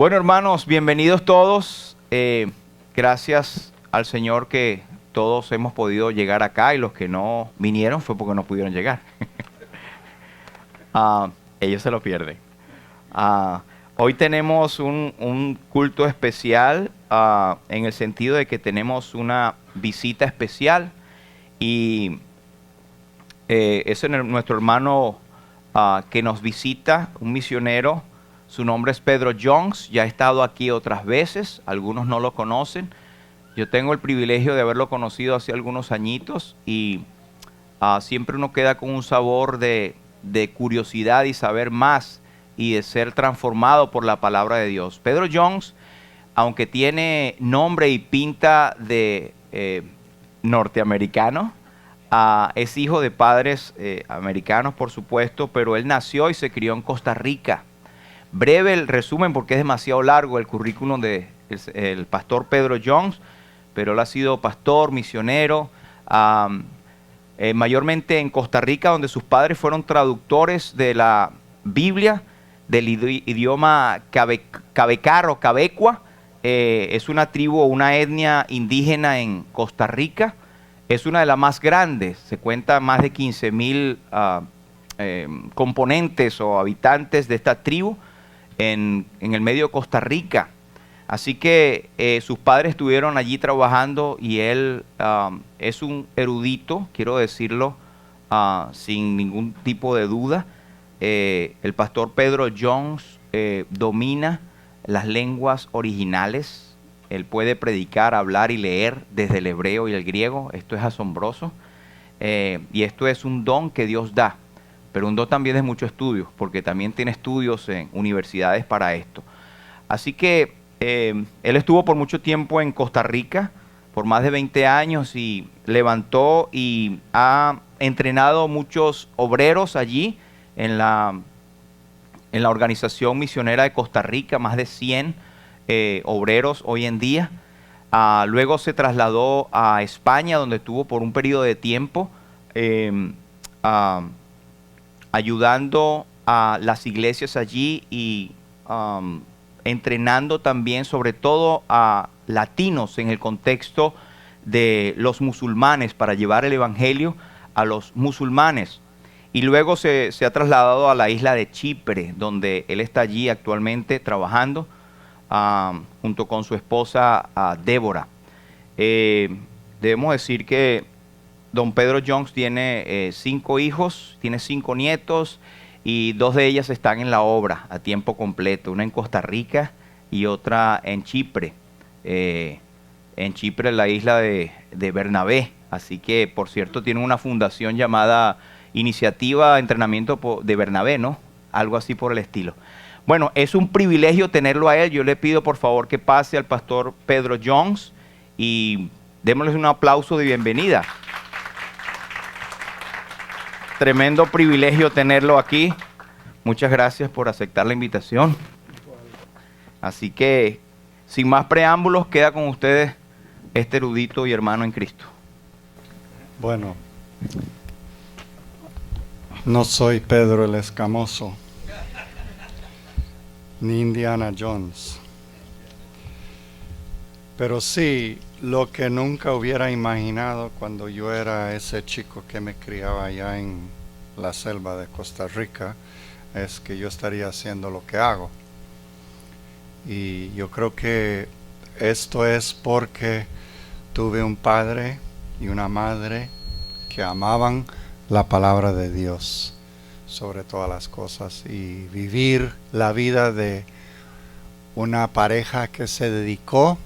Bueno, hermanos, bienvenidos todos. Gracias al Señor que todos hemos podido llegar acá y los que no vinieron fue porque no pudieron llegar. Ellos se lo pierden. Hoy tenemos un culto especial en el sentido de que tenemos una visita especial y es nuestro hermano que nos visita, un misionero. Su nombre es Pedro Jones, ya ha estado aquí otras veces, algunos no lo conocen. Yo tengo el privilegio de haberlo conocido hace algunos añitos y siempre uno queda con un sabor de curiosidad y saber más y de ser transformado por la palabra de Dios. Pedro Jones, aunque tiene nombre y pinta de norteamericano, es hijo de padres americanos, por supuesto, pero él nació y se crió en Costa Rica. Breve el resumen porque es demasiado largo el currículum del pastor Pedro Jones, pero él ha sido pastor, misionero, mayormente en Costa Rica, donde sus padres fueron traductores de la Biblia, del idioma cabecar o cabecua. Es una tribu o una etnia indígena en Costa Rica. Es una de las más grandes, se cuenta más de 15,000 componentes o habitantes de esta tribu en el medio de Costa Rica. Así que sus padres estuvieron allí trabajando y él es un erudito, quiero decirlo sin ningún tipo de duda. El pastor Pedro Jones domina las lenguas originales. Él puede predicar, hablar y leer desde el hebreo y el griego. Esto es asombroso. Y esto es un don que Dios da. Pero un don también de mucho estudio, porque también tiene estudios en universidades para esto. Así que él estuvo por mucho tiempo en Costa Rica, por más de 20 años, y levantó y ha entrenado muchos obreros allí en la organización misionera de Costa Rica, más de 100 obreros hoy en día. Luego se trasladó a España, donde estuvo por un periodo de tiempo ayudando a las iglesias allí y entrenando también sobre todo a latinos en el contexto de los musulmanes para llevar el evangelio a los musulmanes. Y luego se ha trasladado a la isla de Chipre, donde él está allí actualmente trabajando junto con su esposa Débora. Debemos decir que don Pedro Jones tiene 5 hijos, tiene 5 nietos y 2 de ellas están en la obra a tiempo completo, una en Costa Rica y otra en Chipre. En Chipre, la isla de Bernabé. Así que, por cierto, tiene una fundación llamada Iniciativa Entrenamiento de Bernabé, ¿no? Algo así por el estilo. Bueno, es un privilegio tenerlo a él. Yo le pido por favor que pase al pastor Pedro Jones y démosles un aplauso de bienvenida. Tremendo privilegio tenerlo aquí. Muchas gracias por aceptar la invitación. Así que, sin más preámbulos, queda con ustedes este erudito y hermano en Cristo. Bueno, no soy Pedro el Escamoso, ni Indiana Jones, pero sí lo que nunca hubiera imaginado cuando yo era ese chico que me criaba allá en la selva de Costa Rica es que yo estaría haciendo lo que hago. Y yo creo que esto es porque tuve un padre y una madre que amaban la palabra de Dios sobre todas las cosas y vivir la vida de una pareja que se dedicó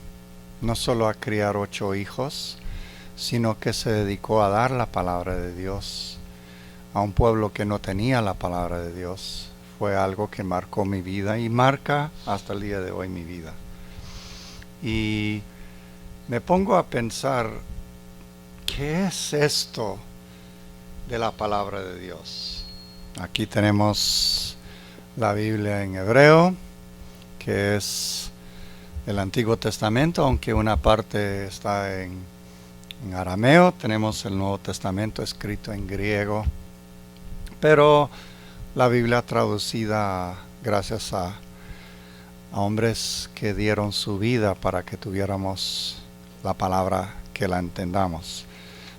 no solo a criar 8 hijos, sino que se dedicó a dar la palabra de Dios a un pueblo que no tenía la palabra de Dios. Fue algo que marcó mi vida y marca hasta el día de hoy mi vida. Y me pongo a pensar, ¿qué es esto de la palabra de Dios? Aquí tenemos la Biblia en hebreo, que es el Antiguo Testamento, aunque una parte está en arameo. Tenemos el Nuevo Testamento escrito en griego, pero la Biblia traducida gracias a hombres que dieron su vida para que tuviéramos la palabra, que la entendamos.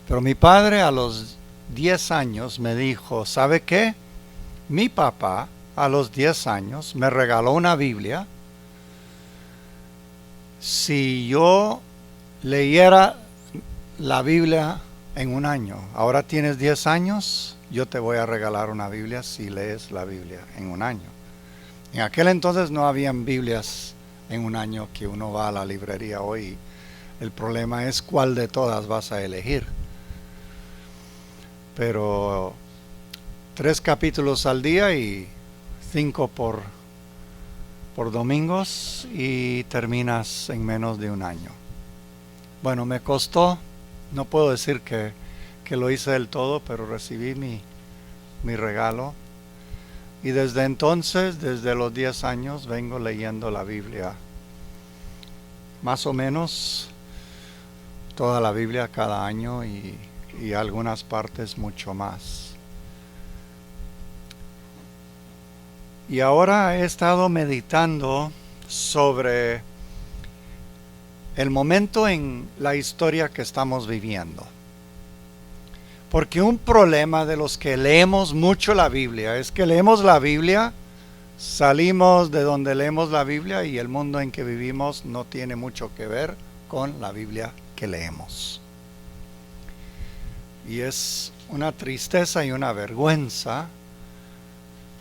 Pero mi padre a los 10 años me dijo, ¿sabe qué? Mi papá a los 10 años me regaló una Biblia. Si yo leyera la Biblia en un año, ahora tienes 10 años, yo te voy a regalar una Biblia si lees la Biblia en un año. En aquel entonces no habían Biblias en un año que uno va a la librería hoy. El problema es cuál de todas vas a elegir. Pero 3 capítulos al día y 5 por domingos y terminas en menos de un año. Bueno, me costó, no puedo decir que lo hice del todo, pero recibí mi regalo. Y desde entonces, desde los 10 años, vengo leyendo la Biblia. Más o menos toda la Biblia cada año y algunas partes mucho más. Y ahora he estado meditando sobre el momento en la historia que estamos viviendo. Porque un problema de los que leemos mucho la Biblia es que leemos la Biblia, salimos de donde leemos la Biblia y el mundo en que vivimos no tiene mucho que ver con la Biblia que leemos. Y es una tristeza y una vergüenza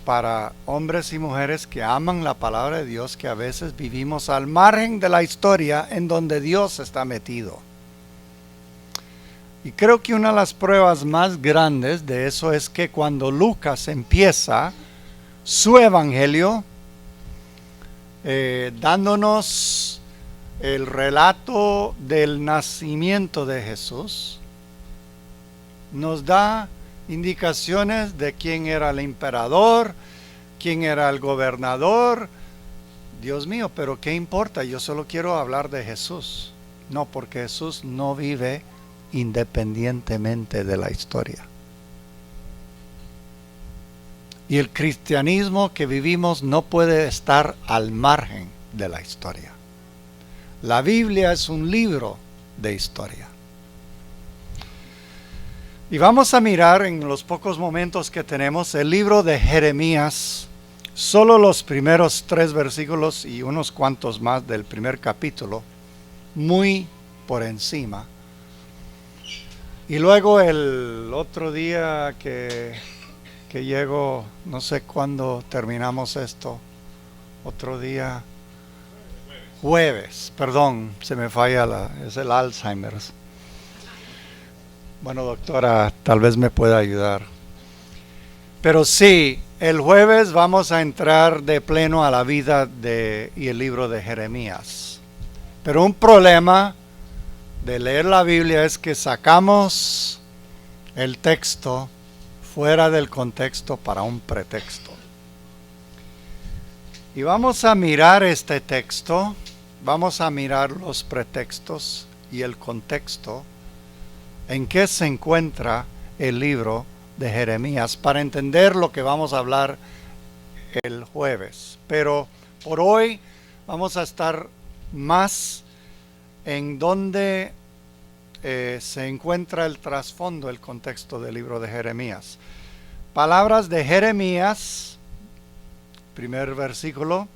para hombres y mujeres que aman la palabra de Dios, que a veces vivimos al margen de la historia en donde Dios está metido. Y creo que una de las pruebas más grandes de eso es que cuando Lucas empieza su evangelio, dándonos el relato del nacimiento de Jesús, nos da indicaciones de quién era el emperador, quién era el gobernador. Dios mío, pero ¿qué importa? Yo solo quiero hablar de Jesús. No, porque Jesús no vive independientemente de la historia. Y el cristianismo que vivimos no puede estar al margen de la historia. La Biblia es un libro de historia. Y vamos a mirar en los pocos momentos que tenemos el libro de Jeremías, solo los primeros 3 versículos y unos cuantos más del primer capítulo, muy por encima. Y luego el otro día que llego, no sé cuándo terminamos esto, otro día, jueves, perdón, se me falla, es el Alzheimer's. Bueno, doctora, tal vez me pueda ayudar. Pero sí, el jueves vamos a entrar de pleno a la vida y el libro de Jeremías. Pero un problema de leer la Biblia es que sacamos el texto fuera del contexto para un pretexto. Y vamos a mirar este texto, vamos a mirar los pretextos y el contexto en qué se encuentra el libro de Jeremías para entender lo que vamos a hablar el jueves. Pero por hoy vamos a estar más en donde se encuentra el trasfondo, el contexto del libro de Jeremías. Palabras de Jeremías, primer versículo: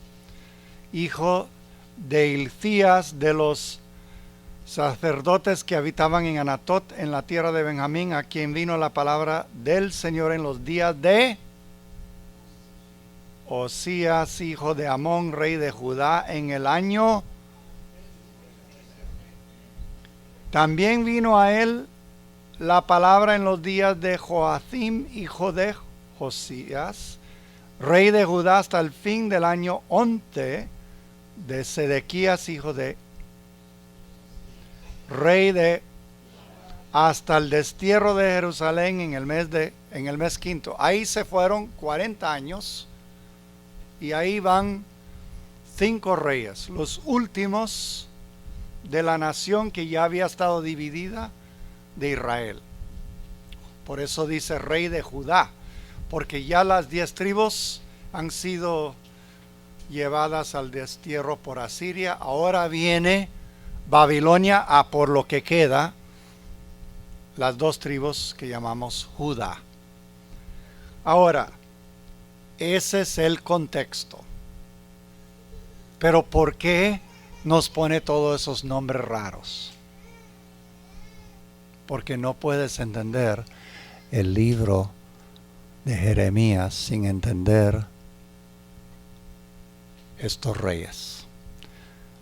hijo de Hilcías, de los sacerdotes que habitaban en Anatot, en la tierra de Benjamín, a quien vino la palabra del Señor en los días de Osías, hijo de Amón, rey de Judá, en el año. También vino a él la palabra en los días de Joacim, hijo de Josías, rey de Judá, hasta el fin del año 11 de Sedequías, hijo de rey de, hasta el destierro de Jerusalén en el mes quinto. Ahí se fueron 40 años y ahí van 5 reyes, los últimos de la nación que ya había estado dividida de Israel. Por eso dice rey de Judá, porque ya las 10 tribus han sido llevadas al destierro por Asiria. Ahora viene Babilonia a por lo que queda, las dos tribus que llamamos Judá. Ahora, ese es el contexto. Pero ¿por qué nos pone todos esos nombres raros? Porque no puedes entender el libro de Jeremías sin entender estos reyes.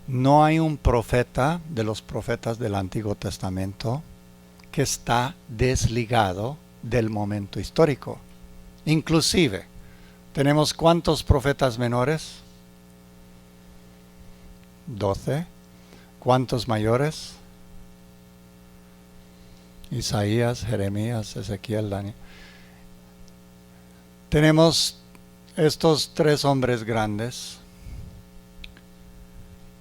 No hay un profeta de los profetas del Antiguo Testamento que está desligado del momento histórico. Inclusive, ¿tenemos cuántos profetas menores? 12. ¿Cuántos mayores? Isaías, Jeremías, Ezequiel, Daniel. Tenemos estos 3 hombres grandes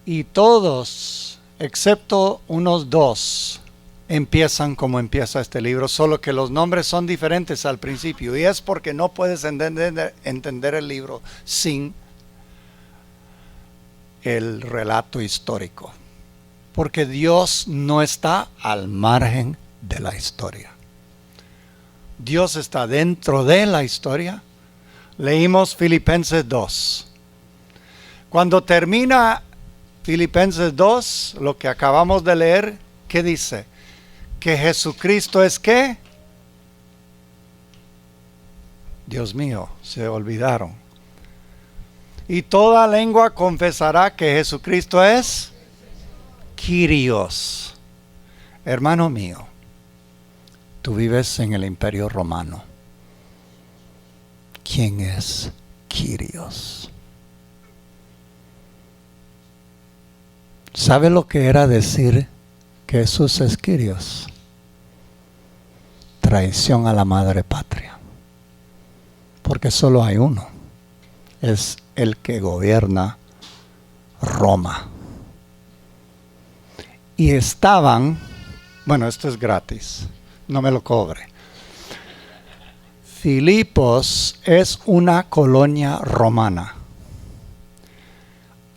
y todos, excepto unos 2, empiezan como empieza este libro, solo que los nombres son diferentes al principio, y es porque no puedes entender el libro sin el relato histórico, porque Dios no está al margen de la historia. Dios está dentro de la historia. Leímos Filipenses 2. Cuando termina Filipenses 2, lo que acabamos de leer, ¿qué dice? Que Jesucristo es ¿qué? Dios mío, se olvidaron. Y toda lengua confesará que Jesucristo es Kyrios. Hermano mío, tú vives en el Imperio Romano. ¿Quién es Kyrios? ¿Sabe lo que era decir que Jesús es Kyrios? Traición a la madre patria. Porque solo hay uno. Es el que gobierna Roma. Y estaban, bueno, esto es gratis, no me lo cobre. Filipos es una colonia romana.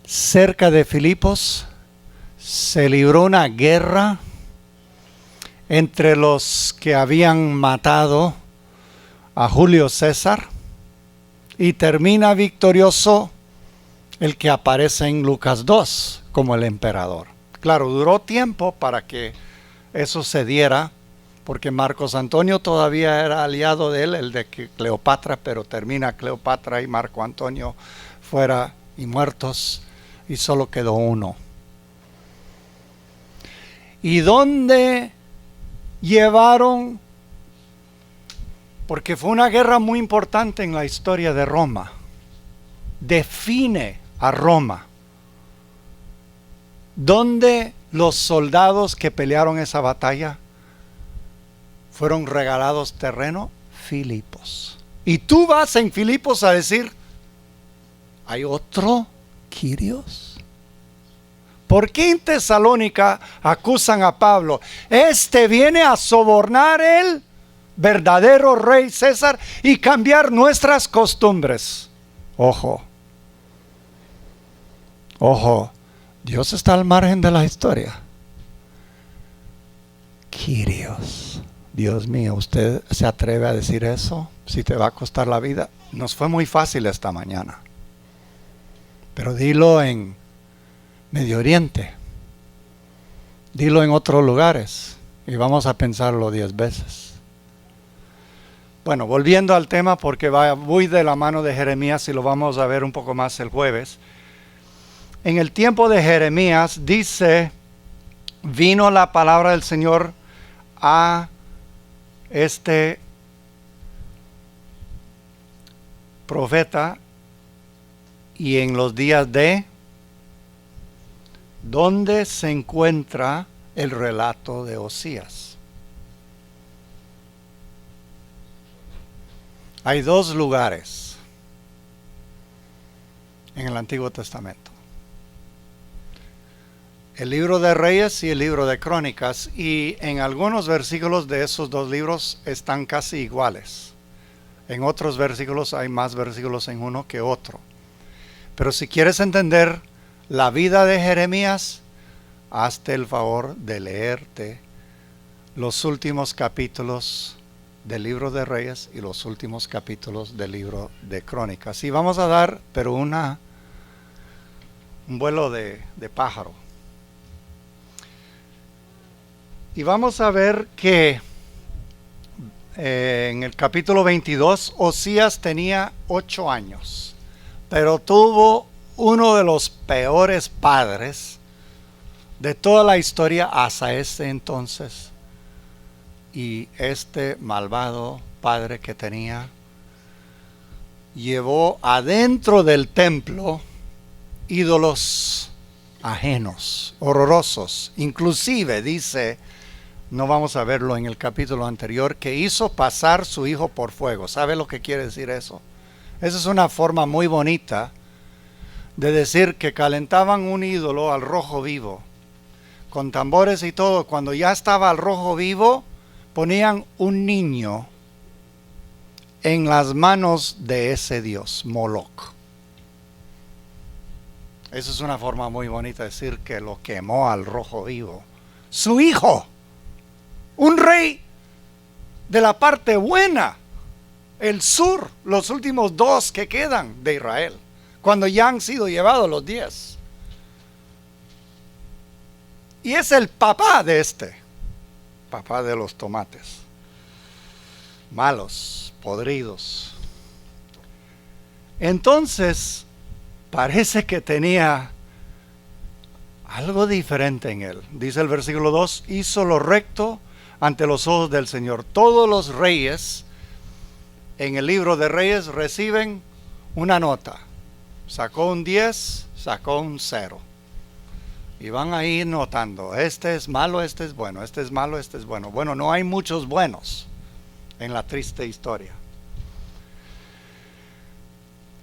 Cerca de Filipos se libró una guerra entre los que habían matado a Julio César y termina victorioso el que aparece en Lucas 2 como el emperador. Claro, duró tiempo para que eso se diera, porque Marcos Antonio todavía era aliado de él, el de Cleopatra, pero termina Cleopatra y Marco Antonio fuera y muertos, y solo quedó uno. ¿Y dónde llevaron? Porque fue una guerra muy importante en la historia de Roma. Define a Roma. ¿Dónde los soldados que pelearon esa batalla fueron regalados terreno? Filipos. Y tú vas en Filipos a decir, ¿hay otro Kyrios? ¿Por qué en Tesalónica acusan a Pablo? Este viene a sobornar el verdadero rey César y cambiar nuestras costumbres. Ojo, ojo, Dios está al margen de la historia. Kyrios, Dios mío, ¿usted se atreve a decir eso? Si te va a costar la vida. Nos fue muy fácil esta mañana, pero dilo en Medio Oriente, dilo en otros lugares y vamos a pensarlo 10 veces. Bueno, volviendo al tema, porque voy de la mano de Jeremías y lo vamos a ver un poco más el jueves. En el tiempo de Jeremías dice, vino la palabra del Señor a este profeta y en los días de ¿dónde se encuentra el relato de Osías? Hay 2 lugares en el Antiguo Testamento. El libro de Reyes y el libro de Crónicas, y en algunos versículos de esos 2 libros están casi iguales. En otros versículos hay más versículos en uno que otro. Pero si quieres entender la vida de Jeremías, hazte el favor de leerte los últimos capítulos del libro de Reyes y los últimos capítulos del libro de Crónicas. Y vamos a dar, pero un vuelo de pájaro. Y vamos a ver que en el capítulo 22, Osías tenía 8 años, pero tuvo uno de los peores padres de toda la historia hasta este entonces. Y este malvado padre que tenía llevó adentro del templo ídolos ajenos, horrorosos. Inclusive dice, no vamos a verlo en el capítulo anterior, que hizo pasar su hijo por fuego. ¿Sabe lo que quiere decir eso? Esa es una forma muy bonita de decir que calentaban un ídolo al rojo vivo, con tambores y todo. Cuando ya estaba al rojo vivo, ponían un niño en las manos de ese dios, Moloch. Esa es una forma muy bonita de decir que lo quemó al rojo vivo. Su hijo, un rey de la parte buena, el sur, los últimos 2 que quedan de Israel, cuando ya han sido llevados los 10. Y es el papá de papá de los tomates, malos, podridos. Entonces, parece que tenía algo diferente en él. Dice el versículo 2, hizo lo recto ante los ojos del Señor. Todos los reyes en el libro de Reyes reciben una nota. Sacó un 10, sacó un 0. Y van a ir notando, este es malo, este es bueno, este es malo, este es bueno. Bueno, no hay muchos buenos en la triste historia.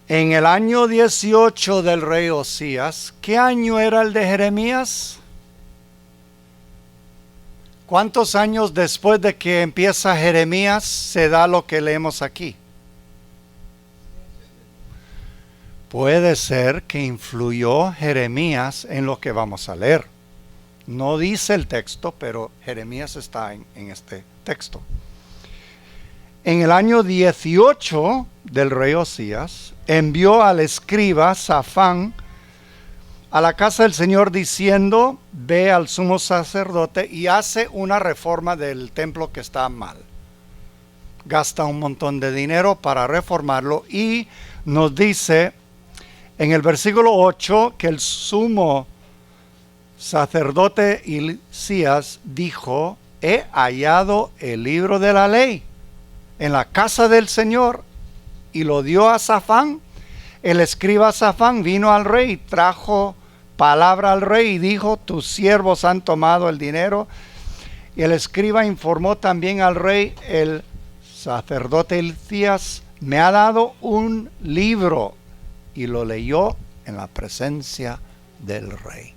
En el año 18 del rey Osías, ¿qué año era el de Jeremías? ¿Cuántos años después de que empieza Jeremías se da lo que leemos aquí? Puede ser que influyó Jeremías en lo que vamos a leer. No dice el texto, pero Jeremías está en este texto. En el año 18 del rey Osías, envió al escriba Safán a la casa del Señor diciendo, ve al sumo sacerdote y hace una reforma del templo que está mal. Gasta un montón de dinero para reformarlo y nos dice en el versículo 8 que el sumo sacerdote Hilcías dijo, he hallado el libro de la ley en la casa del Señor, y lo dio a Safán. El escriba Safán vino al rey y trajo palabra al rey y dijo, tus siervos han tomado el dinero. Y el escriba informó también al rey, el sacerdote Hilcías me ha dado un libro, y lo leyó en la presencia del rey.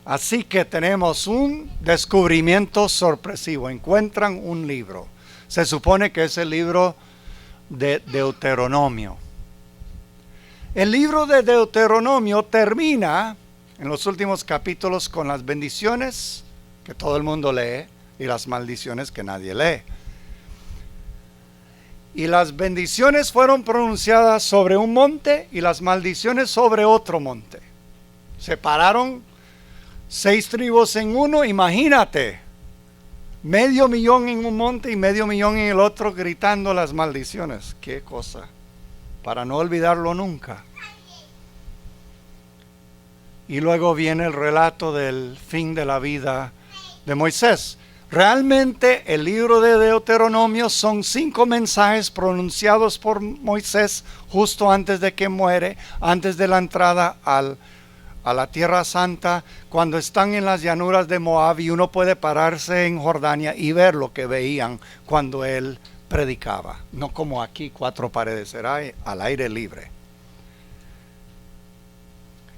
Así que tenemos un descubrimiento sorpresivo. Encuentran un libro. Se supone que es el libro de Deuteronomio. El libro de Deuteronomio termina en los últimos capítulos con las bendiciones que todo el mundo lee y las maldiciones que nadie lee. Y las bendiciones fueron pronunciadas sobre un monte y las maldiciones sobre otro monte. Separaron 6 tribus en uno, imagínate. 500,000 en un monte y 500,000 en el otro gritando las maldiciones. Qué cosa, para no olvidarlo nunca. Y luego viene el relato del fin de la vida de Moisés. Realmente el libro de Deuteronomio son 5 mensajes pronunciados por Moisés justo antes de que muere, antes de la entrada a la Tierra Santa, cuando están en las llanuras de Moab y uno puede pararse en Jordania y ver lo que veían cuando él predicaba. No como aquí, 4 paredes, era al aire libre.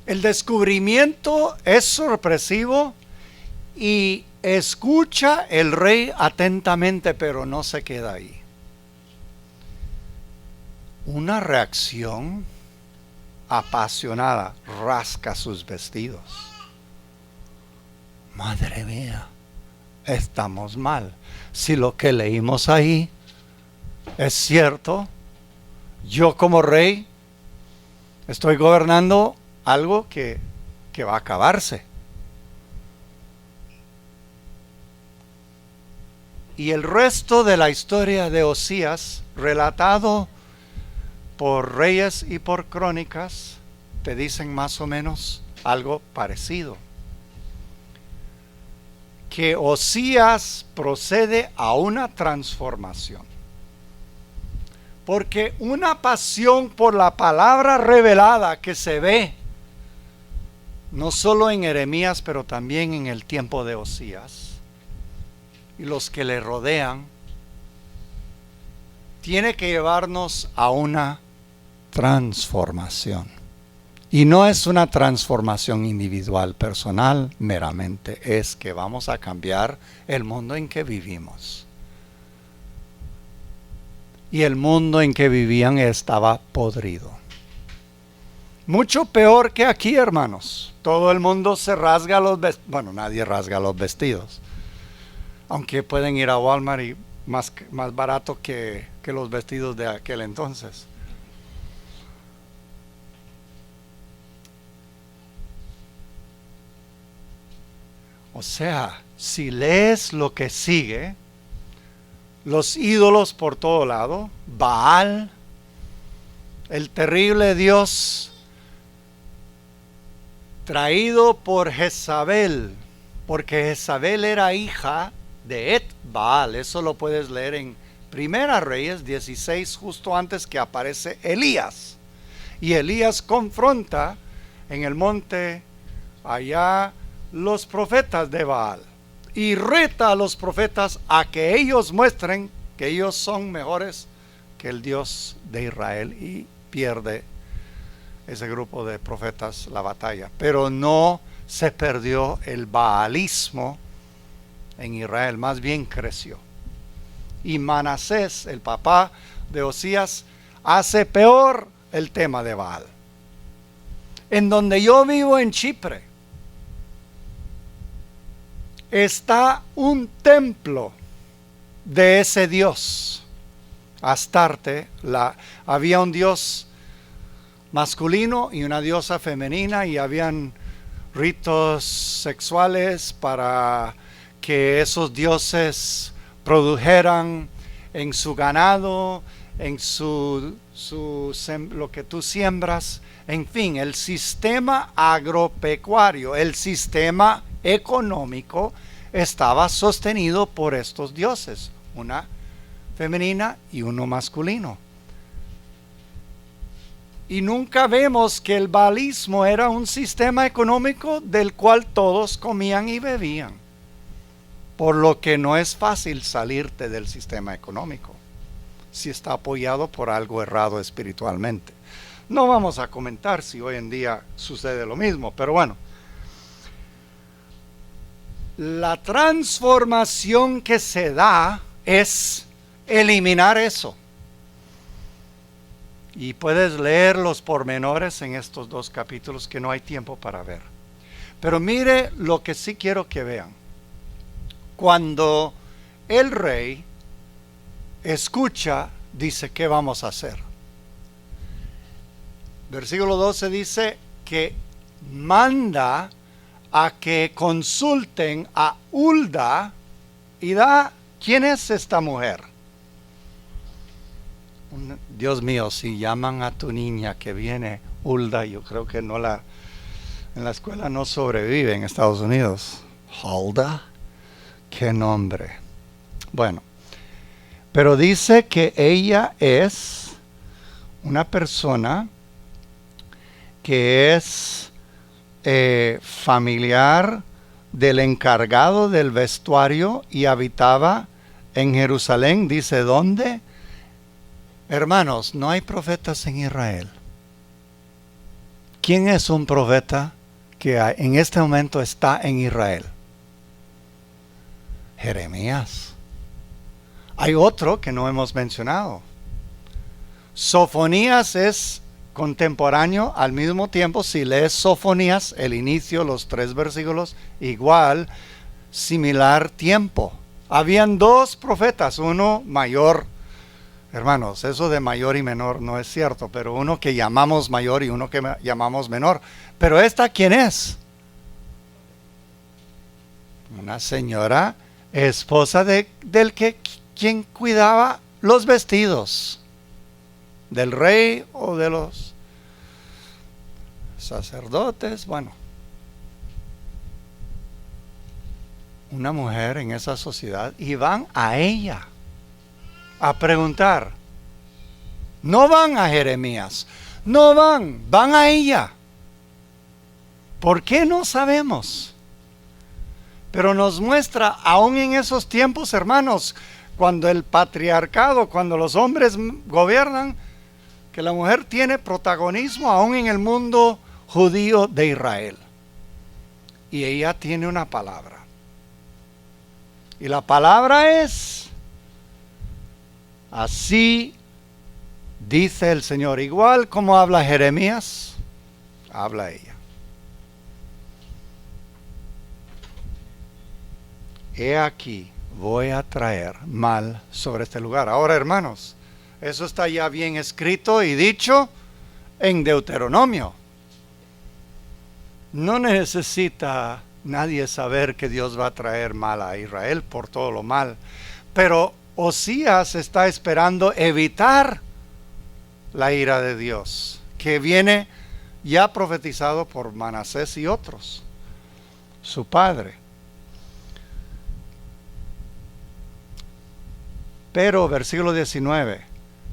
El descubrimiento es sorpresivo y escucha el rey atentamente, pero no se queda ahí. una reacción apasionada, rasca sus vestidos. Madre mía, estamos mal. Si lo que leímos ahí es cierto, yo como rey estoy gobernando algo que va a acabarse. Y el resto de la historia de Osías, relatado por Reyes y por Crónicas, te dicen más o menos algo parecido. Que Osías procede a una transformación. Porque una pasión por la palabra revelada que se ve, no solo en Jeremías, pero también en el tiempo de Osías, y los que le rodean, tiene que llevarnos a una transformación. Y no es una transformación individual, personal, meramente. Es que vamos a cambiar el mundo en que vivimos. Y el mundo en que vivían estaba podrido. Mucho peor que aquí, hermanos. Todo el mundo se rasga los vestidos. Bueno, nadie rasga los vestidos. Aunque pueden ir a Walmart y más barato que los vestidos de aquel entonces. O sea, si lees lo que sigue, los ídolos por todo lado, Baal, el terrible dios traído por Jezabel, porque Jezabel era hija de Et-Baal. Eso lo puedes leer en Primera Reyes 16, justo antes que aparece Elías. Y Elías confronta en el monte allá los profetas de Baal y reta a los profetas a que ellos muestren que ellos son mejores que el Dios de Israel, y pierde ese grupo de profetas la batalla. Pero no se perdió el baalismo en Israel, más bien creció. Y Manasés, el papá de Osías, hace peor el tema de Baal. En donde yo vivo, en Chipre, está un templo de ese dios Astarte. Había un dios masculino y una diosa femenina, y habían ritos sexuales para que esos dioses produjeran en su ganado, en lo que tú siembras, en fin, el sistema agropecuario, el sistema económico estaba sostenido por estos dioses, una femenina y uno masculino. Y nunca vemos que el baalismo era un sistema económico del cual todos comían y bebían. Por lo que no es fácil salirte del sistema económico si está apoyado por algo errado espiritualmente. No vamos a comentar si hoy en día sucede lo mismo, pero bueno. La transformación que se da es eliminar eso. Y puedes leer los pormenores en estos 2 capítulos que no hay tiempo para ver. Pero mire lo que sí quiero que vean. Cuando el rey escucha, dice, ¿qué vamos a hacer? Versículo 12 dice que manda a que consulten a Hulda y da, ¿quién es esta mujer? Dios mío, si llaman a tu niña que viene Hulda, yo creo que en la escuela no sobrevive en Estados Unidos. Hulda, qué nombre. Bueno, pero dice que ella es una persona que es familiar del encargado del vestuario y habitaba en Jerusalén. Dice, ¿dónde? Hermanos, no hay profetas en Israel. ¿Quién es un profeta que en este momento está en Israel? Jeremías. Hay otro que no hemos mencionado. Sofonías es contemporáneo al mismo tiempo. Si lees Sofonías, el inicio, los 3 versículos, igual, similar tiempo. Habían 2 profetas, uno mayor. Hermanos, eso de mayor y menor no es cierto, pero uno que llamamos mayor y uno que llamamos menor. Pero esta, ¿quién es? Una señora, esposa del que quien cuidaba los vestidos del rey o de los sacerdotes. Bueno, una mujer en esa sociedad, y van a ella a preguntar. No van a Jeremías, no van a ella. ¿Por qué? No sabemos. Pero nos muestra, aún en esos tiempos, hermanos, cuando el patriarcado, cuando los hombres gobiernan, que la mujer tiene protagonismo aún en el mundo judío de Israel. Y ella tiene una palabra. Y la palabra es: así dice el Señor. Igual como habla Jeremías, habla ella. He aquí, voy a traer mal sobre este lugar. Ahora, hermanos, eso está ya bien escrito y dicho en Deuteronomio. No necesita nadie saber que Dios va a traer mal a Israel por todo lo mal. Pero Osías está esperando evitar la ira de Dios, que viene ya profetizado por Manasés y otros, su padre. Pero, versículo 19,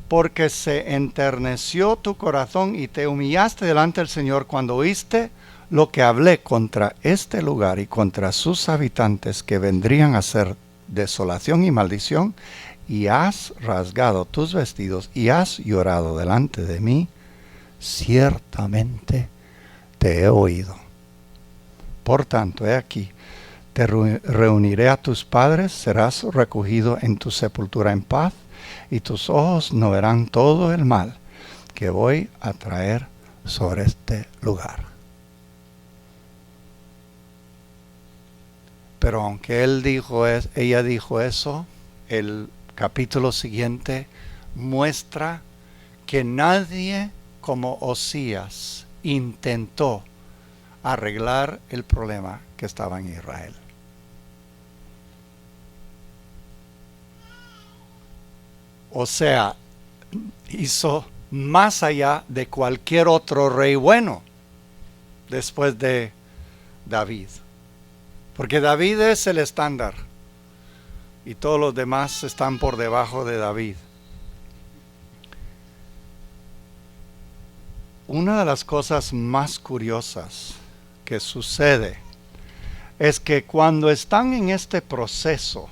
porque se enterneció tu corazón y te humillaste delante del Señor cuando oíste lo que hablé contra este lugar y contra sus habitantes, que vendrían a ser desolación y maldición, y has rasgado tus vestidos y has llorado delante de mí, ciertamente te he oído. Por tanto, he aquí, te reuniré a tus padres, serás recogido en tu sepultura en paz, y tus ojos no verán todo el mal que voy a traer sobre este lugar. Pero aunque ella dijo eso, el capítulo siguiente muestra que nadie como Osías intentó arreglar el problema que estaba en Israel. O sea, hizo más allá de cualquier otro rey bueno después de David. Porque David es el estándar y todos los demás están por debajo de David. Una de las cosas más curiosas que sucede es que cuando están en este proceso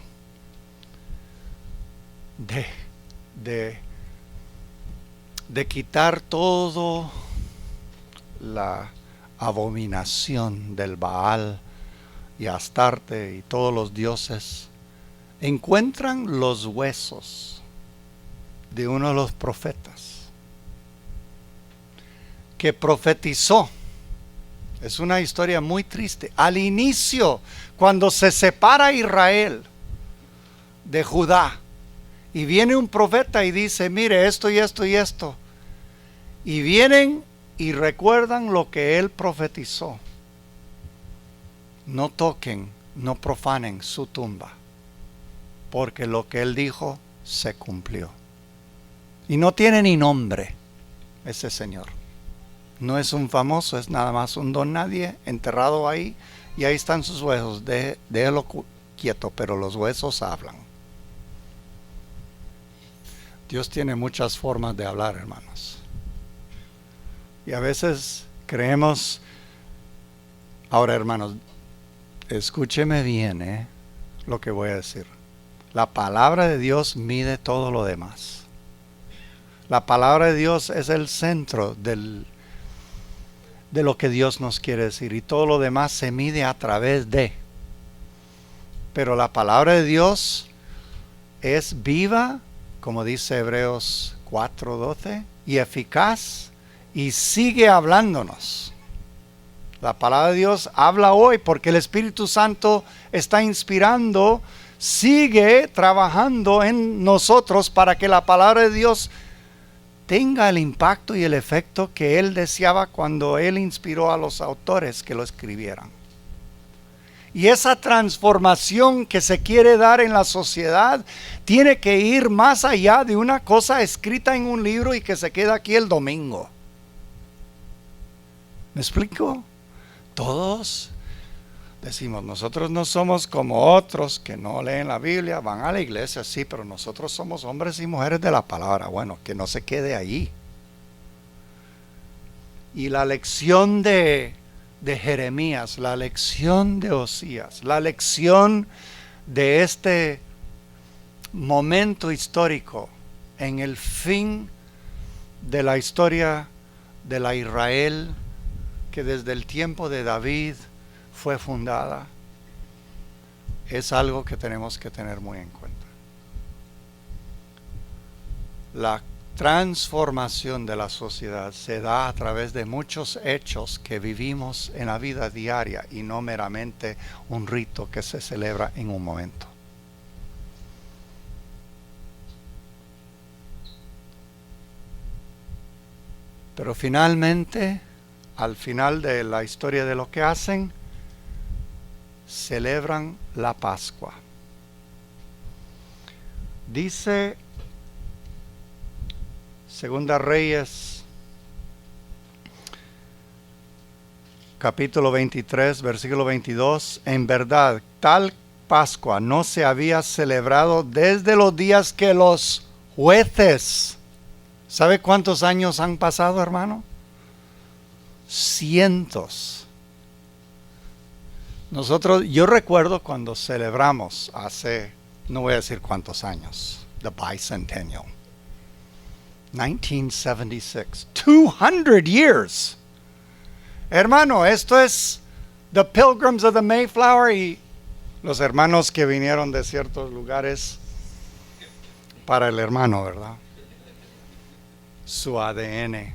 de quitar todo la abominación del Baal y Astarte y todos los dioses, encuentran los huesos de uno de los profetas que profetizó. Es una historia muy triste. Al inicio, cuando se separa Israel de Judá, y viene un profeta y dice, mire, esto y esto y esto. Y vienen y recuerdan lo que él profetizó. No toquen, no profanen su tumba, porque lo que él dijo se cumplió. Y no tiene ni nombre ese señor. No es un famoso, es nada más un don nadie enterrado ahí, y ahí están sus huesos. Déjelo quieto, pero los huesos hablan. Dios tiene muchas formas de hablar, hermanos. Y a veces creemos. Ahora, hermanos, escúcheme bien lo que voy a decir. La palabra de Dios mide todo lo demás. La palabra de Dios es el centro de lo que Dios nos quiere decir, y todo lo demás se mide a través de. Pero la palabra de Dios es viva, como dice Hebreos 4:12, y eficaz, y sigue hablándonos. La palabra de Dios habla hoy porque el Espíritu Santo está inspirando, sigue trabajando en nosotros para que la palabra de Dios tenga el impacto y el efecto que Él deseaba cuando Él inspiró a los autores que lo escribieran. Y esa transformación que se quiere dar en la sociedad tiene que ir más allá de una cosa escrita en un libro y que se queda aquí el domingo. ¿Me explico? Todos decimos, nosotros no somos como otros que no leen la Biblia, van a la iglesia, sí, pero nosotros somos hombres y mujeres de la palabra. Bueno, que no se quede ahí. Y la lección de Jeremías, la lección de Osías, la lección de este momento histórico en el fin de la historia de la Israel que desde el tiempo de David fue fundada, es algo que tenemos que tener muy en cuenta. La transformación de la sociedad se da a través de muchos hechos que vivimos en la vida diaria y no meramente un rito que se celebra en un momento. Pero finalmente, al final de la historia de lo que hacen, celebran la Pascua. Dice Segunda Reyes, capítulo 23, versículo 22, en verdad, tal Pascua no se había celebrado desde los días que los jueces. ¿Sabe cuántos años han pasado, hermano? Cientos. Yo recuerdo cuando celebramos hace, no voy a decir cuántos años, the Bicentennial. 1976. 200 years. Hermano, esto es The Pilgrims of the Mayflower y los hermanos que vinieron de ciertos lugares para el hermano, ¿verdad? Su ADN.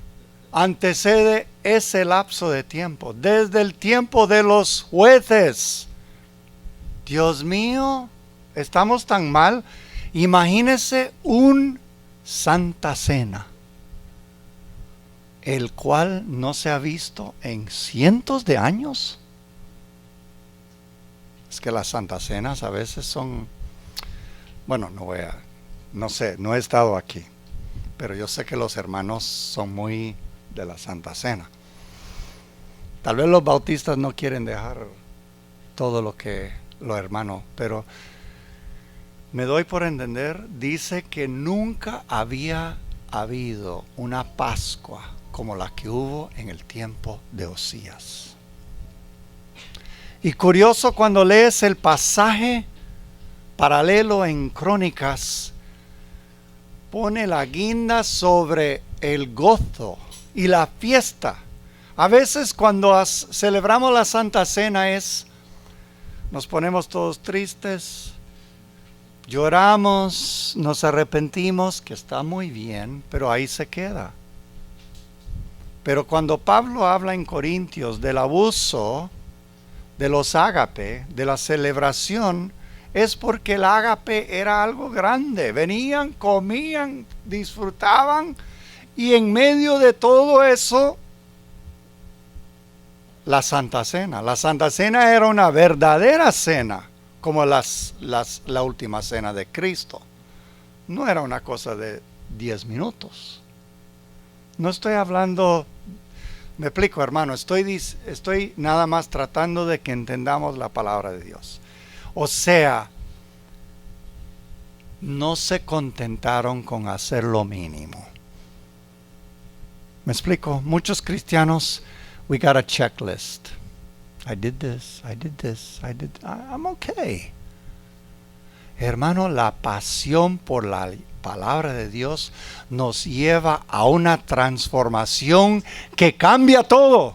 Antecede ese lapso de tiempo, desde el tiempo de los jueces. Dios mío, estamos tan mal. Imagínese un Santa Cena, el cual no se ha visto en cientos de años. Es que las Santas Cenas a veces son, bueno, no sé, no he estado aquí, pero yo sé que los hermanos son muy de la Santa Cena. Tal vez los bautistas no quieren dejar todo lo hermano, pero me doy por entender, dice que nunca había habido una Pascua como la que hubo en el tiempo de Osías. Y curioso, cuando lees el pasaje paralelo en Crónicas, pone la guinda sobre el gozo y la fiesta. A veces cuando celebramos la Santa Cena nos ponemos todos tristes, lloramos, nos arrepentimos, que está muy bien, pero ahí se queda. Pero cuando Pablo habla en Corintios del abuso de los ágape, de la celebración, es porque el ágape era algo grande. Venían, comían, disfrutaban, y en medio de todo eso, la Santa Cena. La Santa Cena era una verdadera cena, como la última cena de Cristo. No era una cosa de 10 minutos. No estoy hablando, me explico, hermano, estoy nada más tratando de que entendamos la palabra de Dios. O sea, no se contentaron con hacer lo mínimo. Me explico, muchos cristianos, we got a checklist. I did this, I'm okay. Hermano, la pasión por la palabra de Dios nos lleva a una transformación que cambia todo,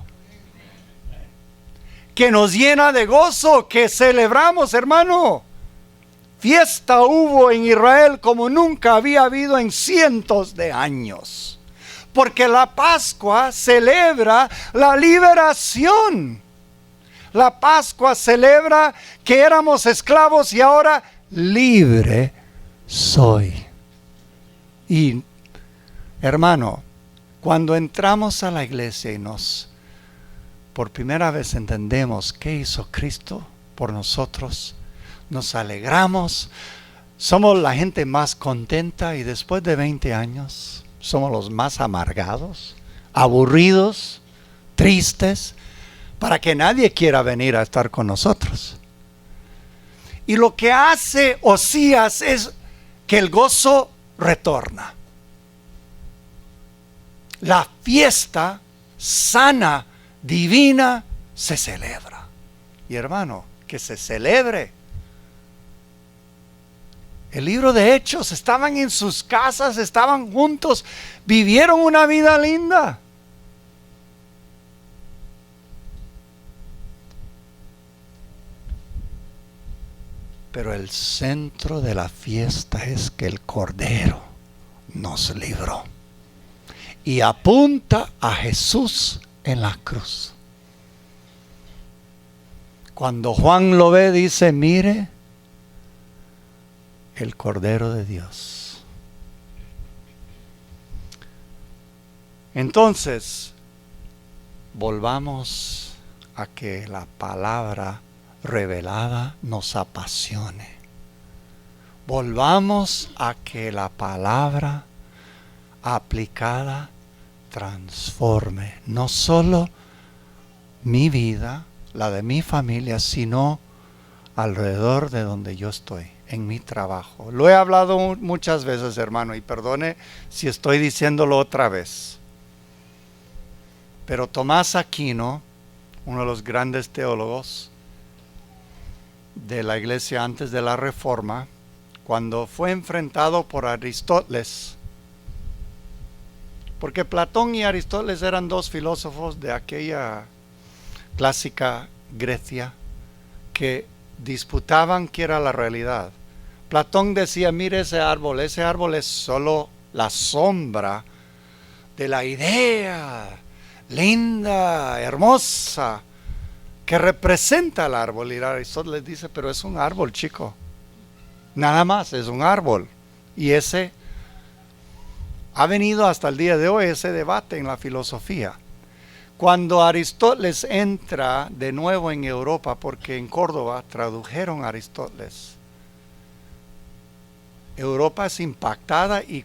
que nos llena de gozo, que celebramos, hermano. fiesta hubo en Israel como nunca había habido en cientos de años. Porque la Pascua celebra la liberación. La Pascua celebra que éramos esclavos y ahora libre soy. Y hermano, cuando entramos a la iglesia y por primera vez entendemos qué hizo Cristo por nosotros, nos alegramos, somos la gente más contenta y después de 20 años somos los más amargados, aburridos, tristes, para que nadie quiera venir a estar con nosotros. Y lo que hace Osías es que el gozo retorna. La fiesta sana, divina, se celebra. Y hermano, que se celebre. El libro de Hechos, estaban en sus casas, estaban juntos, vivieron una vida linda. Pero el centro de la fiesta es que el Cordero nos libró. Y apunta a Jesús en la cruz. Cuando Juan lo ve, dice, mire, el Cordero de Dios. Entonces, volvamos a que la palabra revelada nos apasione. Volvamos a que la palabra aplicada transforme no solo mi vida, la de mi familia, sino alrededor de donde yo estoy, en mi trabajo. Lo he hablado muchas veces, hermano, y perdone si estoy diciéndolo otra vez. Pero Tomás Aquino, uno de los grandes teólogos de la iglesia antes de la Reforma, cuando fue enfrentado por Aristóteles, porque Platón y Aristóteles eran dos filósofos de aquella clásica Grecia que disputaban qué era la realidad. Platón decía, mire ese árbol es solo la sombra de la idea linda, hermosa, que representa el árbol. Y Aristóteles dice, pero es un árbol, chico. Nada más, es un árbol. Y ese ha venido hasta el día de hoy, ese debate en la filosofía. Cuando Aristóteles entra de nuevo en Europa, porque en Córdoba tradujeron a Aristóteles, Europa es impactada y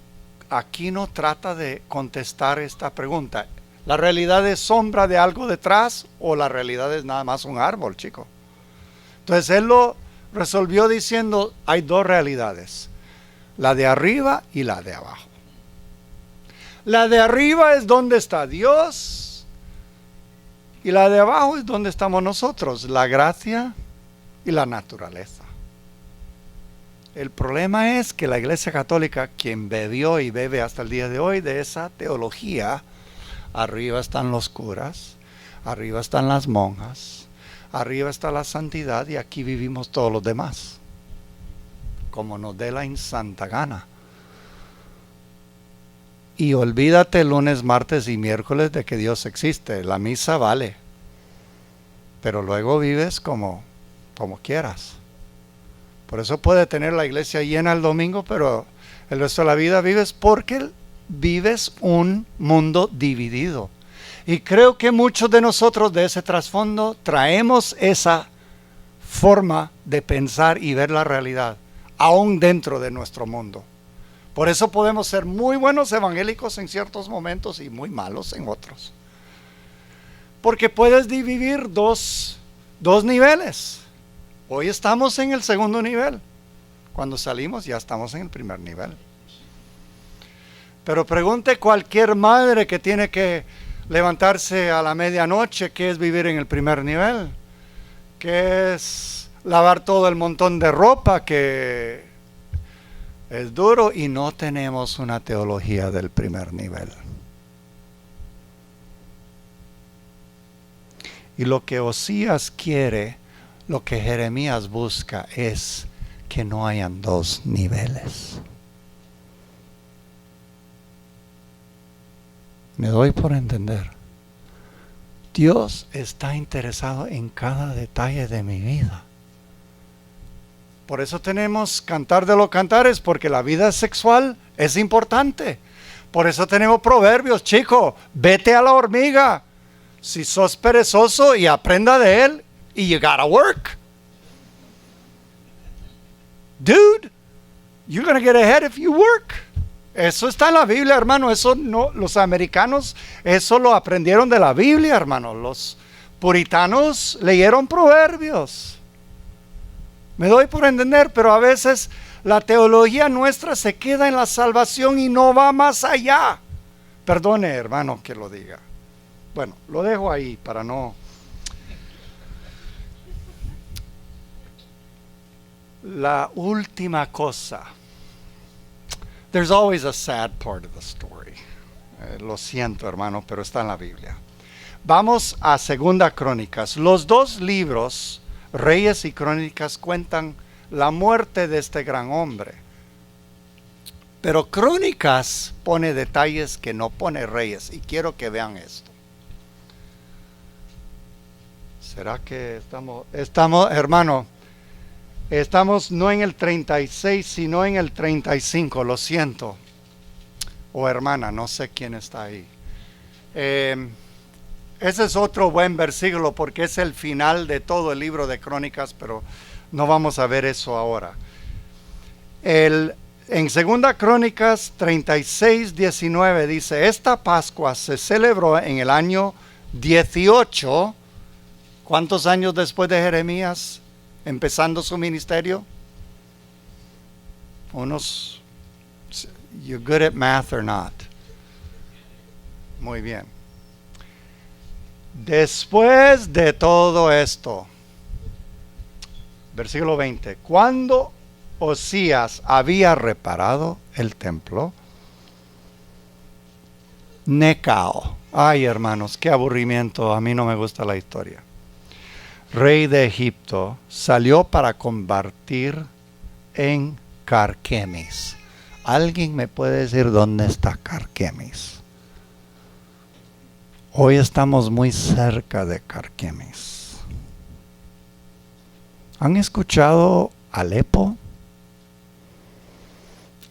Aquino trata de contestar esta pregunta. ¿La realidad es sombra de algo detrás o la realidad es nada más un árbol, chico? Entonces él lo resolvió diciendo, hay dos realidades, la de arriba y la de abajo. La de arriba es donde está Dios y la de abajo es donde estamos nosotros, la gracia y la naturaleza. El problema es que la Iglesia Católica, quien bebió y bebe hasta el día de hoy de esa teología, arriba están los curas, arriba están las monjas, arriba está la santidad y aquí vivimos todos los demás, como nos dé la insanta gana. Y olvídate lunes, martes y miércoles de que Dios existe. La misa vale, pero luego vives como quieras. Por eso puede tener la iglesia llena el domingo, pero el resto de la vida vives porque vives un mundo dividido. Y creo que muchos de nosotros de ese trasfondo traemos esa forma de pensar y ver la realidad, aún dentro de nuestro mundo. Por eso podemos ser muy buenos evangélicos en ciertos momentos y muy malos en otros. Porque puedes dividir dos niveles. Hoy estamos en el segundo nivel. Cuando salimos ya estamos en el primer nivel. Pero pregunte cualquier madre que tiene que levantarse a la medianoche, ¿qué es vivir en el primer nivel? ¿Qué es lavar todo el montón de ropa que es duro? Y no tenemos una teología del primer nivel. Y lo que Osías quiere, lo que Jeremías busca es que no hayan dos niveles. Me doy por entender. Dios está interesado en cada detalle de mi vida. Por eso tenemos Cantar de los Cantares, porque la vida sexual es importante. Por eso tenemos Proverbios, chico, vete a la hormiga. Si sos perezoso y aprenda de él, y you gotta work. Dude, you're gonna get ahead if you work. Eso está en la Biblia, hermano. Eso no, los americanos, eso lo aprendieron de la Biblia, hermano. Los puritanos leyeron Proverbios. Me doy por entender, pero a veces la teología nuestra se queda en la salvación y no va más allá. Perdone, hermano, que lo diga. Bueno, lo dejo ahí para no... La última cosa. There's always a sad part of the story. Lo siento, hermano, pero está en la Biblia. Vamos a Segunda Crónicas. Los dos libros, Reyes y Crónicas, cuentan la muerte de este gran hombre. Pero Crónicas pone detalles que no pone Reyes. Y quiero que vean esto. ¿Será que estamos, hermano? Estamos no en el 36, sino en el 35, lo siento. O hermana, no sé quién está ahí. Ese es otro buen versículo porque es el final de todo el libro de Crónicas, pero no vamos a ver eso ahora. En Segunda Crónicas 36, 19 dice, esta Pascua se celebró en el año 18. ¿Cuántos años después de Jeremías empezando su ministerio? Unos, you good at math or not? Muy bien. Después de todo esto, versículo 20, cuando Osías había reparado el templo, Necao, ay hermanos, qué aburrimiento, a mí no me gusta la historia, rey de Egipto, salió para combatir en Carquemis. ¿Alguien me puede decir dónde está Carquemis? Hoy estamos muy cerca de Carquemis. ¿Han escuchado Alepo?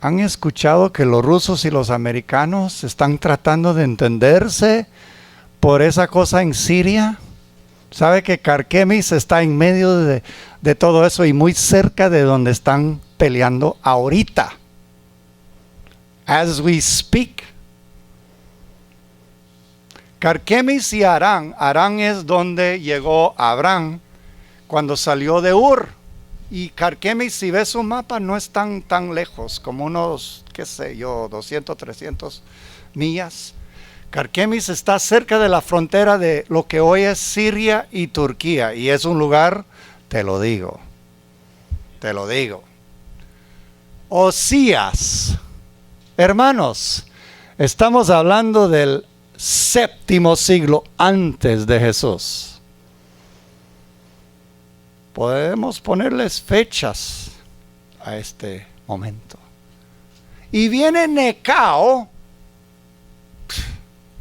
¿Han escuchado que los rusos y los americanos están tratando de entenderse por esa cosa en Siria? ¿Sabe que Carquemis está en medio de todo eso y muy cerca de donde están peleando ahorita? As we speak. Carquemis y Harán. Harán es donde llegó Abraham cuando salió de Ur. Y Carquemis, si ves un mapa, no es tan lejos, como unos, qué sé yo, 200, 300 millas. Carquemis está cerca de la frontera de lo que hoy es Siria y Turquía. Y es un lugar, te lo digo. Osías. Hermanos, estamos hablando del 7º siglo antes de Jesús. Podemos ponerles fechas a este momento. Y viene Necao,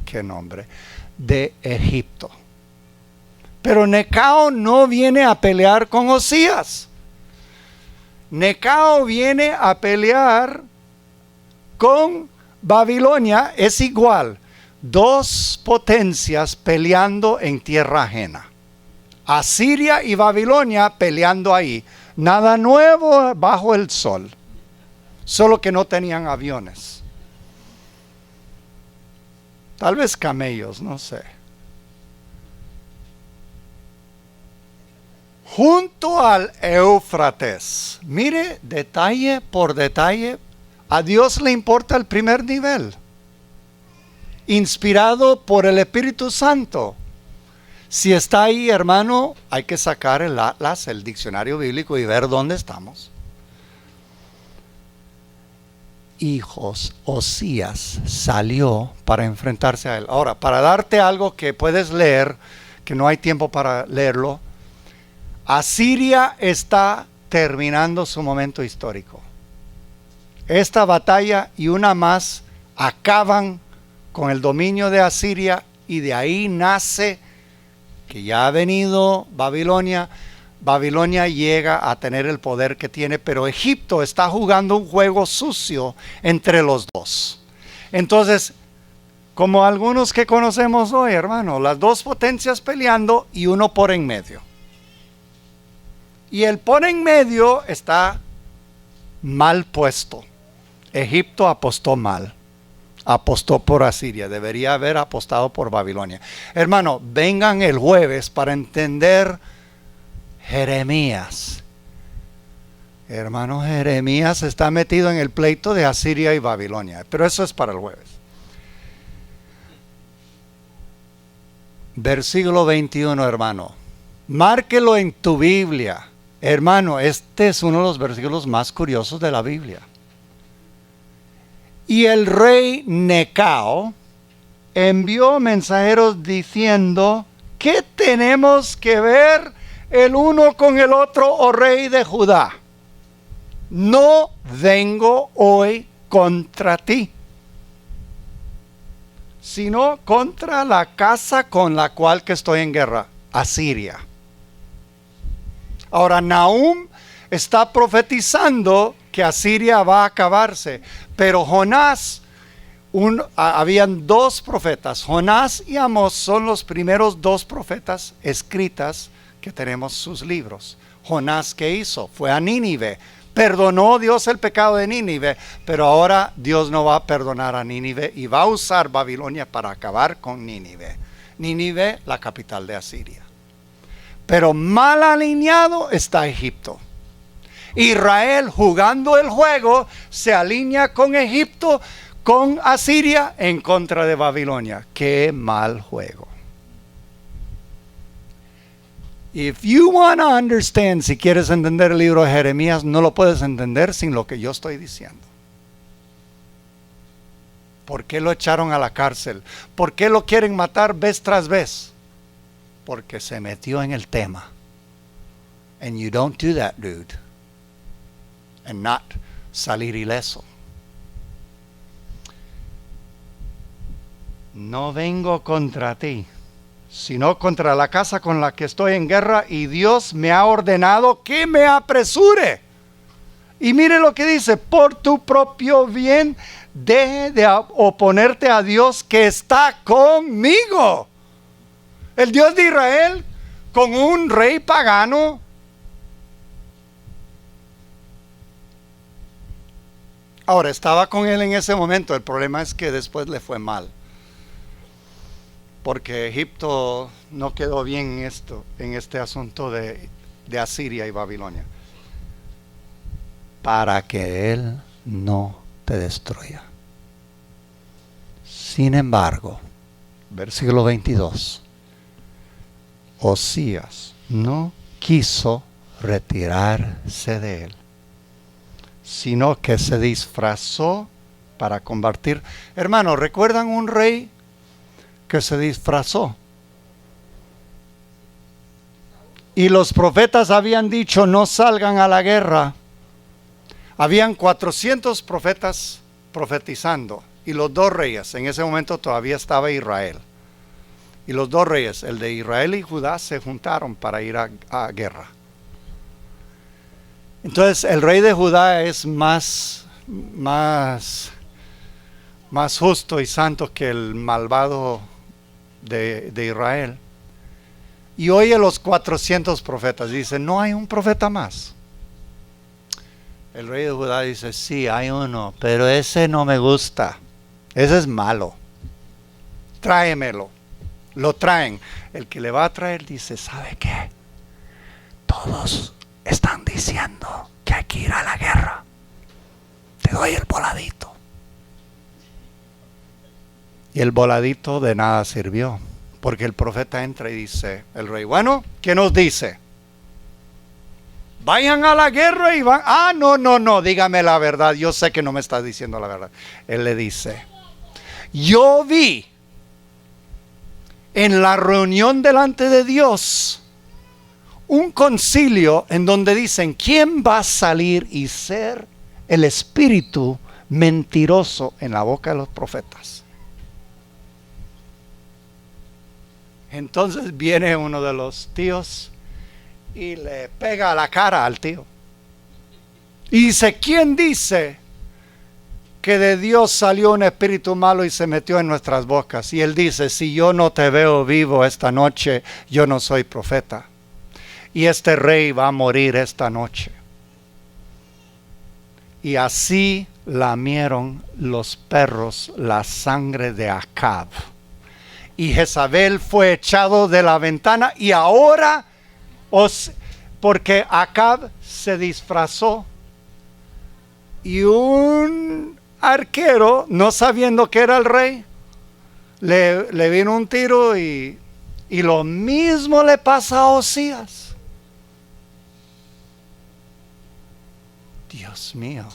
qué nombre, de Egipto. Pero Necao no viene a pelear con Osías. Necao viene a pelear con Babilonia. Es igual, dos potencias peleando en tierra ajena. Asiria y Babilonia peleando ahí. Nada nuevo bajo el sol. Solo que no tenían aviones. Tal vez camellos, no sé. Junto al Éufrates. Mire, detalle por detalle. A Dios le importa el primer nivel. Inspirado por el Espíritu Santo. Si está ahí, hermano, hay que sacar el atlas, el diccionario bíblico y ver dónde estamos. Osías salió para enfrentarse a él. Ahora, para darte algo que puedes leer, que no hay tiempo para leerlo, Asiria está terminando su momento histórico. Esta batalla y una más acaban con el dominio de Asiria, y de ahí nace que ya ha venido Babilonia. Babilonia llega a tener el poder que tiene, pero Egipto está jugando un juego sucio entre los dos. Entonces, como algunos que conocemos hoy, hermano, las dos potencias peleando y uno por en medio. Y el por en medio está mal puesto. Egipto apostó mal. Apostó por Asiria. Debería haber apostado por Babilonia. Hermano, vengan el jueves para entender Jeremías. Hermano, Jeremías está metido en el pleito de Asiria y Babilonia. Pero eso es para el jueves. Versículo 21, hermano. Márquelo en tu Biblia. Hermano, este es uno de los versículos más curiosos de la Biblia. Y el rey Necao envió mensajeros diciendo: ¿qué tenemos que ver el uno con el otro, oh rey de Judá? No vengo hoy contra ti, sino contra la casa con la cual que estoy en guerra, Asiria. Ahora, Nahum está profetizando que Asiria va a acabarse, pero Jonás, habían dos profetas, Jonás y Amós son los primeros dos profetas escritas que tenemos sus libros. Jonás, ¿qué hizo? Fue a Nínive. Perdonó Dios el pecado de Nínive, pero ahora Dios no va a perdonar a Nínive y va a usar Babilonia para acabar con Nínive. Nínive, la capital de Asiria. Pero mal alineado está Egipto. Israel, jugando el juego, se alinea con Egipto, con Asiria, en contra de Babilonia. ¡Qué mal juego! If you want to understand, si quieres entender el libro de Jeremías, no lo puedes entender sin lo que yo estoy diciendo. ¿Por qué lo echaron a la cárcel? ¿Por qué lo quieren matar vez tras vez? Porque se metió en el tema. And you don't do that, dude. And not salir ileso. No vengo contra ti, sino contra la casa con la que estoy en guerra, y Dios me ha ordenado que me apresure. Y mire lo que dice: por tu propio bien, deje de oponerte a Dios que está conmigo. El Dios de Israel con un rey pagano. Ahora, estaba con él en ese momento. El problema es que después le fue mal, porque Egipto no quedó bien en este asunto de Asiria y Babilonia. Para que él no te destruya. Sin embargo, versículo 22, Osías no quiso retirarse de él, sino que se disfrazó para combatir. Hermanos, ¿recuerdan un rey que se disfrazó? Y los profetas habían dicho: no salgan a la guerra. Habían 400 profetas profetizando, y los dos reyes, en ese momento todavía estaba Israel, y los dos reyes, el de Israel y Judá, se juntaron para ir a guerra. Entonces el rey de Judá es más justo y santo que el malvado de Israel. Y oye los 400 profetas, dice: no hay un profeta más. El rey de Judá dice: sí, hay uno, pero ese no me gusta, ese es malo, tráemelo. Lo traen. El que le va a traer dice: ¿sabe qué? Todos están diciendo que hay que ir a la guerra. Te doy el voladito. Y el voladito de nada sirvió, porque el profeta entra y dice: el rey, bueno, ¿qué nos dice? Vayan a la guerra y van. Ah, no, dígame la verdad. Yo sé que no me estás diciendo la verdad. Él le dice: yo vi en la reunión delante de Dios un concilio en donde dicen, ¿quién va a salir y ser el espíritu mentiroso en la boca de los profetas? Entonces viene uno de los tíos y le pega a la cara al tío. Y dice, ¿quién dice que de Dios salió un espíritu malo y se metió en nuestras bocas? Y él dice, si yo no te veo vivo esta noche, yo no soy profeta. Y este rey va a morir esta noche. Y así lamieron los perros la sangre de Acab. Y Jezabel fue echado de la ventana y ahora, porque Acab se disfrazó y un arquero, no sabiendo que era el rey, le vino un tiro y lo mismo le pasa a Osías. Dios mío.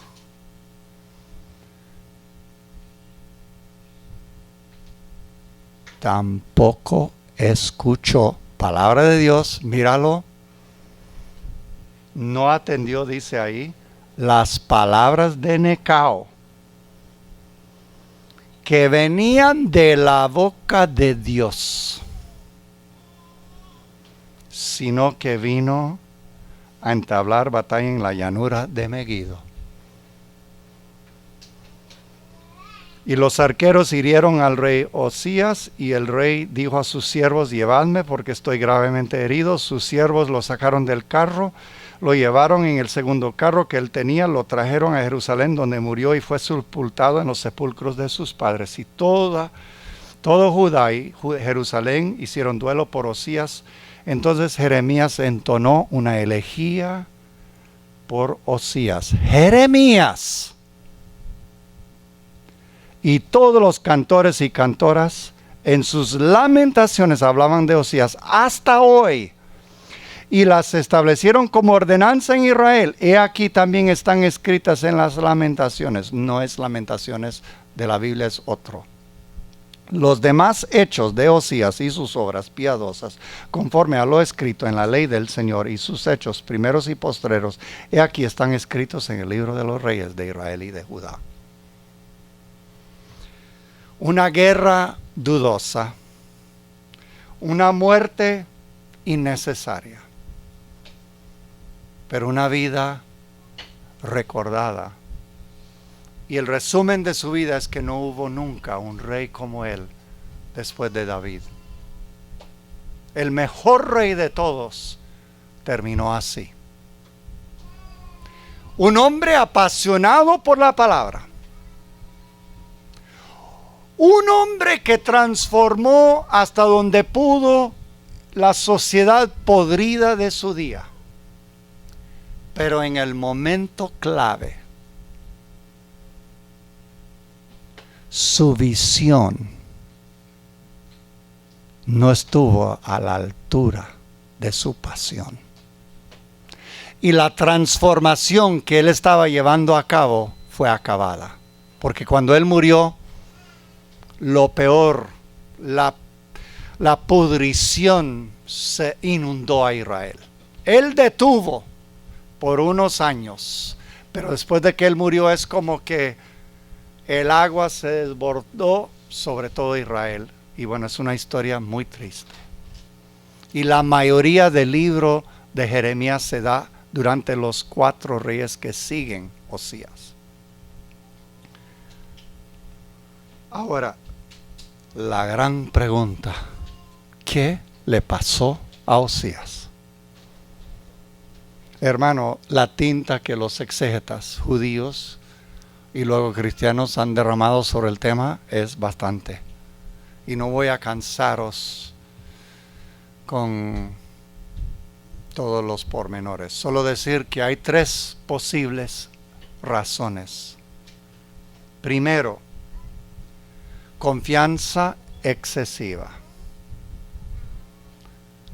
Tampoco escuchó palabra de Dios, míralo. No atendió, dice ahí, las palabras de Necao, que venían de la boca de Dios, sino que vino a entablar batalla en la llanura de Megiddo. Y los arqueros hirieron al rey Osías, y el rey dijo a sus siervos, llevadme porque estoy gravemente herido. Sus siervos lo sacaron del carro, lo llevaron en el segundo carro que él tenía, lo trajeron a Jerusalén, donde murió y fue sepultado en los sepulcros de sus padres. Y todo Judá y Jerusalén hicieron duelo por Osías. Entonces Jeremías entonó una elegía por Osías. Jeremías y todos los cantores y cantoras en sus lamentaciones hablaban de Osías hasta hoy, y las establecieron como ordenanza en Israel. He aquí también están escritas en las lamentaciones. No es lamentaciones de la Biblia, es otro. Los demás hechos de Osías y sus obras piadosas, conforme a lo escrito en la ley del Señor, y sus hechos primeros y postreros, he aquí están escritos en el libro de los reyes de Israel y de Judá. Una guerra dudosa, una muerte innecesaria, pero una vida recordada. Y el resumen de su vida es que no hubo nunca un rey como él después de David. El mejor rey de todos terminó así. Un hombre apasionado por la palabra. Un hombre que transformó hasta donde pudo la sociedad podrida de su día. Pero en el momento clave, su visión no estuvo a la altura de su pasión. Y la transformación que él estaba llevando a cabo fue acabada. Porque cuando él murió, lo peor, la pudrición se inundó a Israel. Él detuvo por unos años, pero después de que él murió es como que el agua se desbordó sobre todo Israel. Y bueno, es una historia muy triste. Y la mayoría del libro de Jeremías se da durante los 4 reyes que siguen Osías. Ahora, la gran pregunta: ¿qué le pasó a Osías? Hermano, la tinta que los exégetas judíos y luego cristianos han derramado sobre el tema es bastante. Y no voy a cansaros con todos los pormenores. Solo decir que hay 3 posibles razones. Primero, confianza excesiva.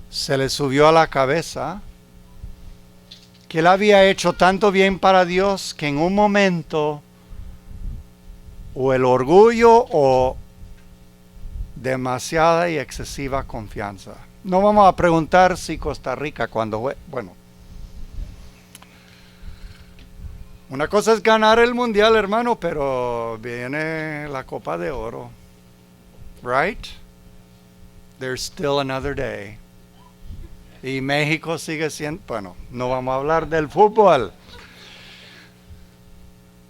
Se le subió a la cabeza que él había hecho tanto bien para Dios que en un momento, o el orgullo o demasiada y excesiva confianza. No vamos a preguntar si Costa Rica cuando fue. Bueno, una cosa es ganar el mundial, hermano, pero viene la Copa de Oro. Right? There's still another day. Y México sigue siendo, bueno, no vamos a hablar del fútbol.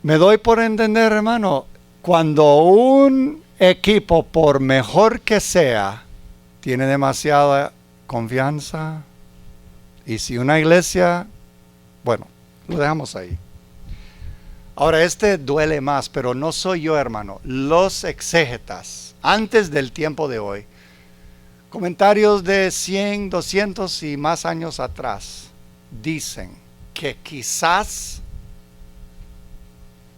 Me doy por entender, hermano, cuando un equipo, por mejor que sea, tiene demasiada confianza, y si una iglesia, bueno, lo dejamos ahí. Ahora, duele más, pero no soy yo, hermano. Los exégetas, antes del tiempo de hoy, comentarios de 100, 200 y más años atrás, dicen que quizás,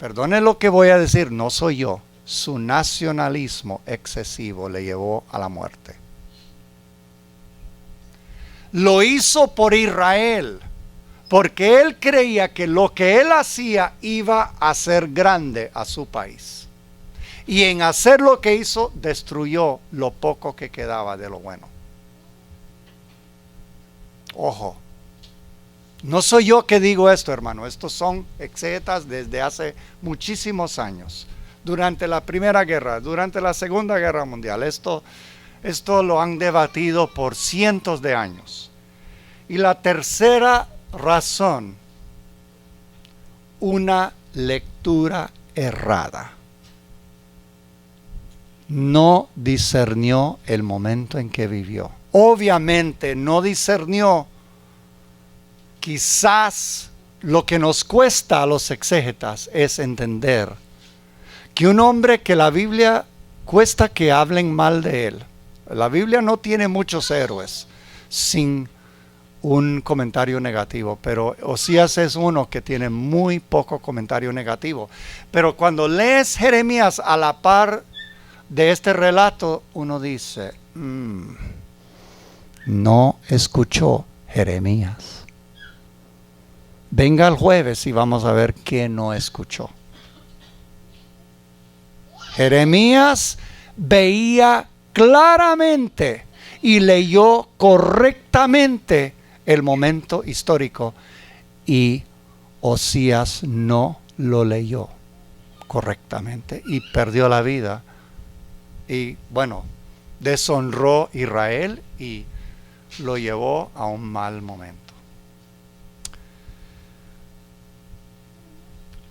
perdone lo que voy a decir, no soy yo, su nacionalismo excesivo le llevó a la muerte. Lo hizo por Israel, porque él creía que lo que él hacía iba a hacer grande a su país. Y en hacer lo que hizo, destruyó lo poco que quedaba de lo bueno. Ojo, no soy yo que digo esto, hermano. Estos son exégetas desde hace muchísimos años. Durante la Primera Guerra, durante la Segunda Guerra Mundial. Esto lo han debatido por cientos de años. Y la tercera razón, una lectura errada. No discernió el momento en que vivió. Obviamente no discernió quizás lo que nos cuesta a los exégetas es entender que un hombre que la Biblia cuesta que hablen mal de él. La Biblia no tiene muchos héroes sin un comentario negativo, pero Osías es uno que tiene muy poco comentario negativo. Pero cuando lees Jeremías a la par de este relato, uno dice, no escuchó Jeremías. Venga el jueves y vamos a ver qué no escuchó. Jeremías veía claramente y leyó correctamente el momento histórico, y Osías no lo leyó correctamente y perdió la vida. Y bueno, deshonró a Israel y lo llevó a un mal momento.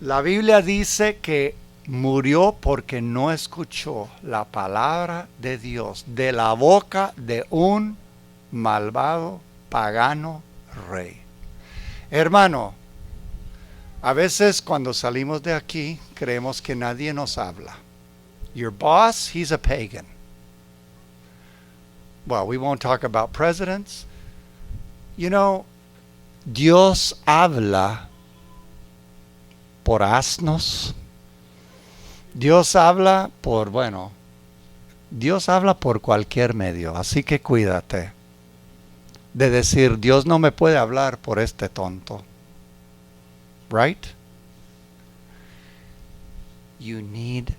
La Biblia dice que murió porque no escuchó la palabra de Dios de la boca de un malvado pagano rey. Hermano, a veces cuando salimos de aquí creemos que nadie nos habla. Your boss, he's a pagan. Well, we won't talk about presidents. You know, Dios habla por asnos. Dios habla Dios habla por cualquier medio. Así que cuídate de decir, Dios no me puede hablar por este tonto. Right? You need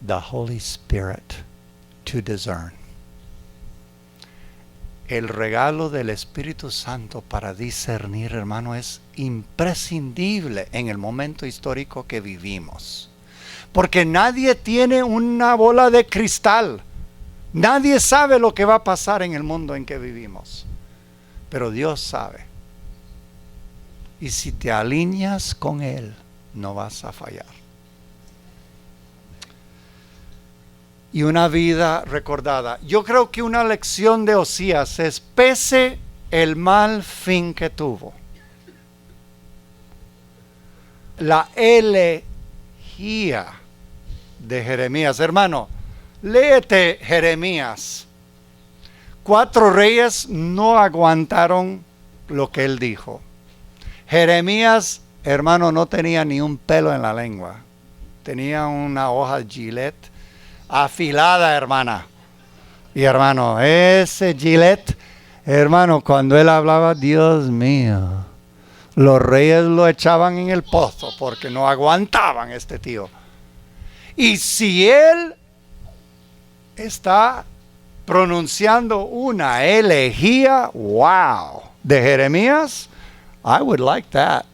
the Holy Spirit to discern. El regalo del Espíritu Santo para discernir, hermano, es imprescindible en el momento histórico que vivimos. Porque nadie tiene una bola de cristal. Nadie sabe lo que va a pasar en el mundo en que vivimos. Pero Dios sabe. Y si te alineas con Él, no vas a fallar. Y una vida recordada. Yo creo que una lección de Osías es: pese el mal fin que tuvo, la elegía de Jeremías. Hermano, léete Jeremías. 4 reyes no aguantaron lo que él dijo. Jeremías, hermano, no tenía ni un pelo en la lengua. Tenía una hoja Gillette afilada, hermana. Y hermano, ese Gillette, hermano, cuando él hablaba, Dios mío, los reyes lo echaban en el pozo porque no aguantaban este tío. Y si él está pronunciando una elegía, wow, de Jeremías. I would like that.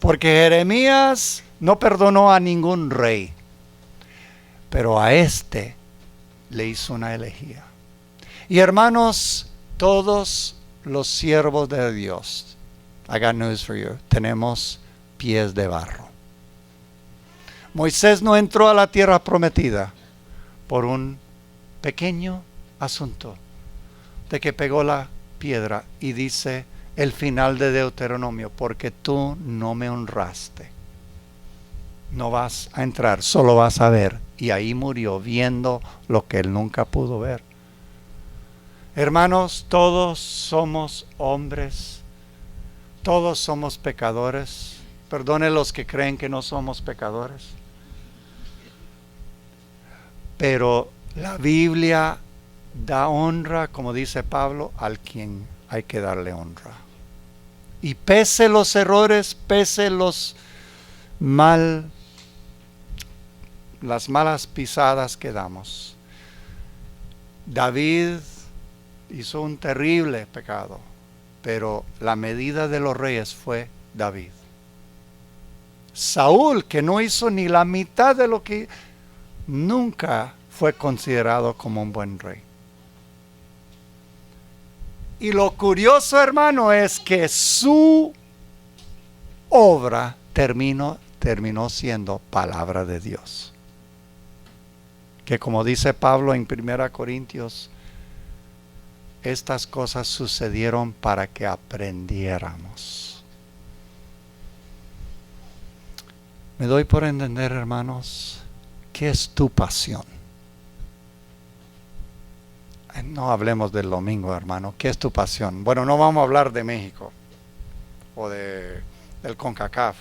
Porque Jeremías no perdonó a ningún rey, pero a este le hizo una elegía. Y hermanos, todos los siervos de Dios, I got news for you, tenemos pies de barro. Moisés no entró a la tierra prometida por un pequeño asunto de que pegó la piedra y dice el final de Deuteronomio, porque tú no me honraste. No vas a entrar, solo vas a ver. Y ahí murió viendo lo que él nunca pudo ver. Hermanos, todos somos hombres, todos somos pecadores. Perdone los que creen que no somos pecadores. Pero la Biblia da honra, como dice Pablo, al quien hay que darle honra. Y pese los errores, pese las malas pisadas que damos, David hizo un terrible pecado, pero la medida de los reyes fue David. Saúl, que no hizo ni la mitad de lo que nunca fue considerado como un buen rey. Y lo curioso, hermano, es que su obra terminó siendo palabra de Dios. Que como dice Pablo en 1 Corintios, estas cosas sucedieron para que aprendiéramos. Me doy por entender, hermanos, ¿qué es tu pasión? No hablemos del domingo, hermano. ¿Qué es tu pasión? Bueno, no vamos a hablar de México o del CONCACAF.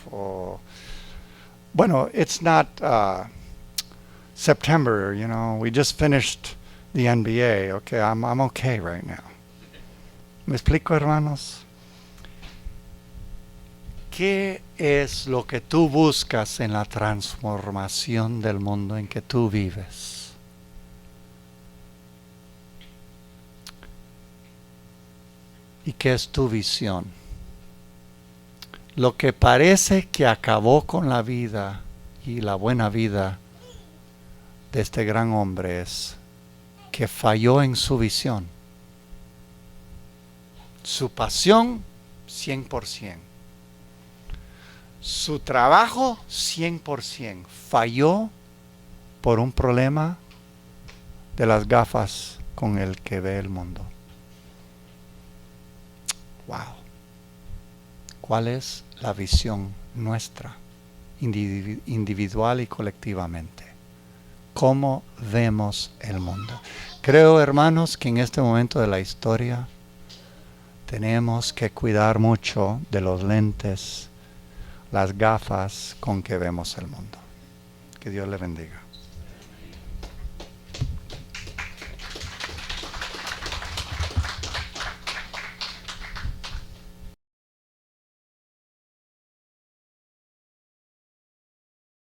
Bueno, it's not September, you know. We just finished the NBA. Okay, I'm okay right now. ¿Me explico, hermanos? ¿Qué es lo que tú buscas en la transformación del mundo en que tú vives? ¿Y qué es tu visión? Lo que parece que acabó con la vida y la buena vida de este gran hombre es que falló en su visión. Su pasión, 100%. Su trabajo, 100%. Falló por un problema de las gafas con el que ve el mundo. Wow. ¿Cuál es la visión nuestra, individual y colectivamente? ¿Cómo vemos el mundo? Creo, hermanos, que en este momento de la historia tenemos que cuidar mucho de los lentes, las gafas con que vemos el mundo. Que Dios le bendiga.